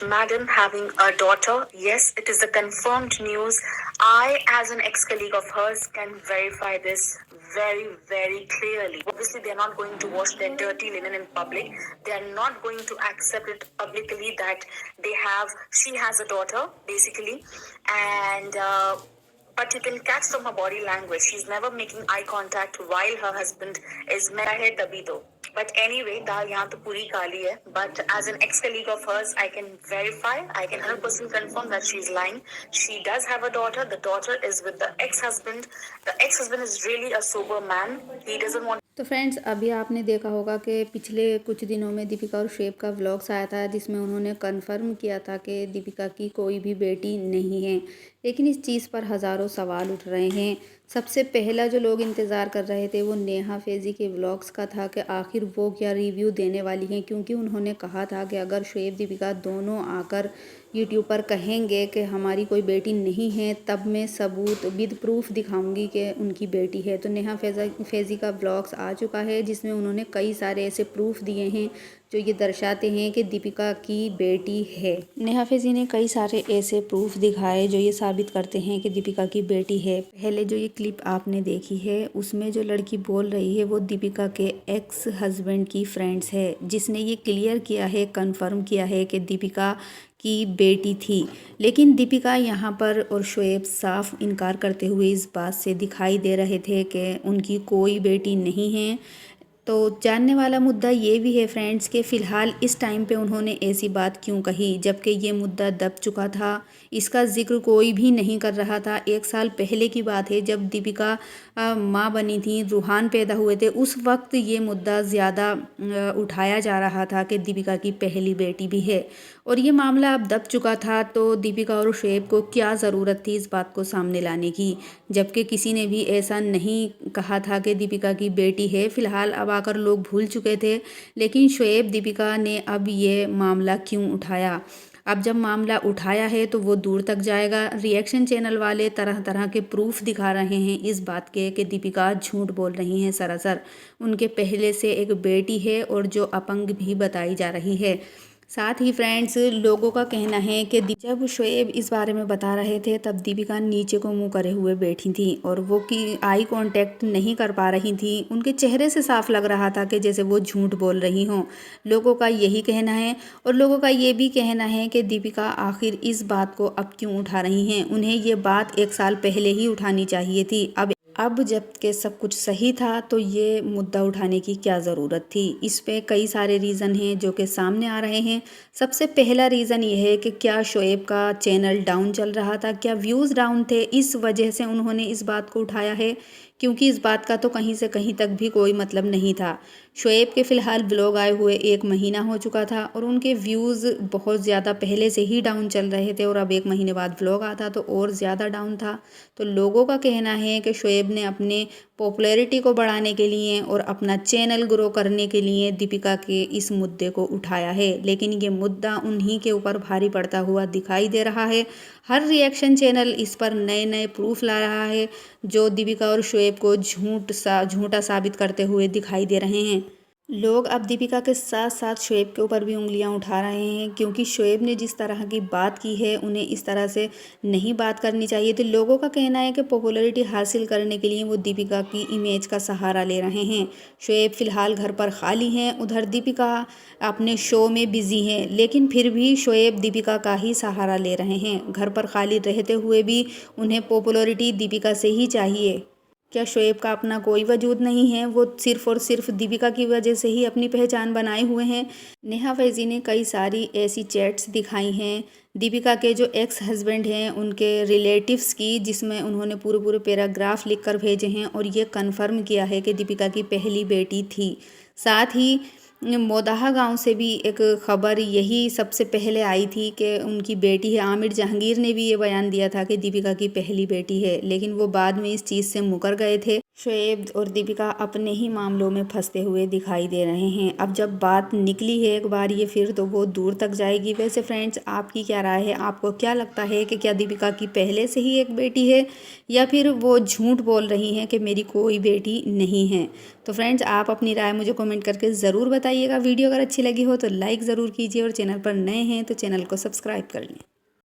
Madam having a daughter. Yes, it is a confirmed news. I, as an ex-colleague of hers, can verify this very, very clearly. Obviously, they're not going to wash their dirty linen in public. They are not going to accept it publicly that she has a daughter, basically. And but you can catch from her body language. She's never making eye contact while her husband is married तभी तो. But anyway, दाल यहाँ तो पूरी काली है. But as an ex-colleague of hers, I can verify, I can 100% confirm that she's lying. She does have a daughter. The daughter is with the ex-husband. The ex-husband is really a sober man. He doesn't want. तो friends, अभी आपने देखा होगा कि पिछले कुछ दिनों में दीपिका और शुएब का व्लॉग्स आया था जिसमें उन्होंने कन्फर्म किया था कि दीपिका की कोई भी बेटी नहीं है। लेकिन इस चीज़ पर हज़ारों सवाल उठ रहे हैं। सबसे पहला जो लोग इंतज़ार कर रहे थे वो नेहा फैज़ी के व्लॉग्स का था कि आखिर वो क्या रिव्यू देने वाली हैं, क्योंकि उन्होंने कहा था कि अगर शुएब दीपिका दोनों आकर यूट्यूब पर कहेंगे कि हमारी कोई बेटी नहीं है तब मैं सबूत विद प्रूफ दिखाऊंगी कि उनकी बेटी है। तो नेहा फैज़ी का व्लॉग्स आ चुका है जिसमें उन्होंने कई सारे ऐसे प्रूफ दिए हैं जो ये दर्शाते हैं कि दीपिका की बेटी है। नेहा फैज़ी ने कई सारे ऐसे प्रूफ दिखाए जो ये साबित करते हैं कि दीपिका की बेटी है। पहले जो ये क्लिप आपने देखी है उसमें जो लड़की बोल रही है वो दीपिका के एक्स हस्बैंड की फ्रेंड्स है, जिसने ये क्लियर किया है, कंफर्म किया है कि दीपिका की बेटी थी। लेकिन दीपिका यहाँ पर और शुएब साफ इनकार करते हुए इस बात से दिखाई दे रहे थे कि उनकी कोई बेटी नहीं है। तो जानने वाला मुद्दा ये भी है फ्रेंड्स कि फ़िलहाल इस टाइम पे उन्होंने ऐसी बात क्यों कही, जबकि ये मुद्दा दब चुका था। इसका जिक्र कोई भी नहीं कर रहा था। 1 साल पहले की बात है जब दीपिका माँ बनी थी, रूहान पैदा हुए थे, उस वक्त ये मुद्दा ज़्यादा उठाया जा रहा था कि दीपिका की पहली बेटी भी है। और ये मामला अब दब चुका था तो दीपिका और शुएब को क्या ज़रूरत थी इस बात को सामने लाने की, जबकि किसी ने भी ऐसा नहीं कहा था कि दीपिका की बेटी है। फ़िलहाल अब आकर लोग भूल चुके थे, लेकिन शुएब दीपिका ने अब ये मामला क्यों उठाया। अब जब मामला उठाया है तो वो दूर तक जाएगा। रिएक्शन चैनल वाले तरह तरह के प्रूफ दिखा रहे हैं इस बात के कि दीपिका झूठ बोल रही हैं। सरासर उनके पहले से एक बेटी है और जो अपंग भी बताई जा रही है। साथ ही फ्रेंड्स, लोगों का कहना है कि जब शुएब इस बारे में बता रहे थे तब दीपिका नीचे को मुंह करे हुए बैठी थी और वो कि आई कांटेक्ट नहीं कर पा रही थी। उनके चेहरे से साफ लग रहा था कि जैसे वो झूठ बोल रही हों। लोगों का यही कहना है और लोगों का ये भी कहना है कि दीपिका आखिर इस बात को अब क्यों उठा रही हैं। उन्हें ये बात 1 साल पहले ही उठानी चाहिए थी। अब जबकि सब कुछ सही था तो ये मुद्दा उठाने की क्या ज़रूरत थी। इस पे कई सारे रीज़न हैं जो कि सामने आ रहे हैं। सबसे पहला रीज़न ये है कि क्या शुएब का चैनल डाउन चल रहा था, क्या व्यूज़ डाउन थे, इस वजह से उन्होंने इस बात को उठाया है, क्योंकि इस बात का तो कहीं से कहीं तक भी कोई मतलब नहीं था। शुएब के फ़िलहाल ब्लॉग आए हुए 1 महीना हो चुका था और उनके व्यूज़ बहुत ज़्यादा पहले से ही डाउन चल रहे थे और अब 1 महीने बाद ब्लॉग आता तो और ज़्यादा डाउन था। तो लोगों का कहना है कि शुएब ने अपने पॉपुलैरिटी को बढ़ाने के लिए और अपना चैनल ग्रो करने के लिए दीपिका के इस मुद्दे को उठाया है, लेकिन ये मुद्दा उन्हीं के ऊपर भारी पड़ता हुआ दिखाई दे रहा है। हर रिएक्शन चैनल इस पर नए नए प्रूफ ला रहा है जो दीपिका और शुएब को झूठा साबित करते हुए दिखाई दे रहे हैं। लोग अब दीपिका के साथ साथ शुएब के ऊपर भी उंगलियां उठा रहे हैं, क्योंकि शुएब ने जिस तरह की बात की है उन्हें इस तरह से नहीं बात करनी चाहिए थी। लोगों का कहना है कि पॉपुलैरिटी हासिल करने के लिए वो दीपिका की इमेज का सहारा ले रहे हैं। शुएब फ़िलहाल घर पर खाली हैं, उधर दीपिका अपने शो में बिज़ी हैं, लेकिन फिर भी शुएब दीपिका का ही सहारा ले रहे हैं। घर पर खाली रहते हुए भी उन्हें पॉपुलैरिटी दीपिका से ही चाहिए। क्या शुएब का अपना कोई वजूद नहीं है? वो सिर्फ़ और सिर्फ दीपिका की वजह से ही अपनी पहचान बनाए हुए हैं। नेहा फैज़ी ने कई सारी ऐसी चैट्स दिखाई हैं दीपिका के जो एक्स हस्बैंड हैं उनके रिलेटिव्स की, जिसमें उन्होंने पूरे पैराग्राफ लिख कर भेजे हैं और ये कन्फर्म किया है कि दीपिका की पहली बेटी थी। साथ ही मोदाहा गांव से भी एक खबर यही सबसे पहले आई थी कि उनकी बेटी है। आमिर जहांगीर ने भी ये बयान दिया था कि दीपिका की पहली बेटी है, लेकिन वो बाद में इस चीज़ से मुकर गए थे। शोएब और दीपिका अपने ही मामलों में फंसते हुए दिखाई दे रहे हैं। अब जब बात निकली है एक बार ये फिर तो वो दूर तक जाएगी। वैसे फ्रेंड्स, आपकी क्या राय है? आपको क्या लगता है कि क्या दीपिका की पहले से ही एक बेटी है या फिर वो झूठ बोल रही हैं कि मेरी कोई बेटी नहीं है? तो फ्रेंड्स, आप अपनी राय मुझे कमेंट करके ज़रूर बताइएगा। वीडियो अगर अच्छी लगी हो तो लाइक ज़रूर कीजिए और चैनल पर नए हैं तो चैनल को सब्सक्राइब कर लें।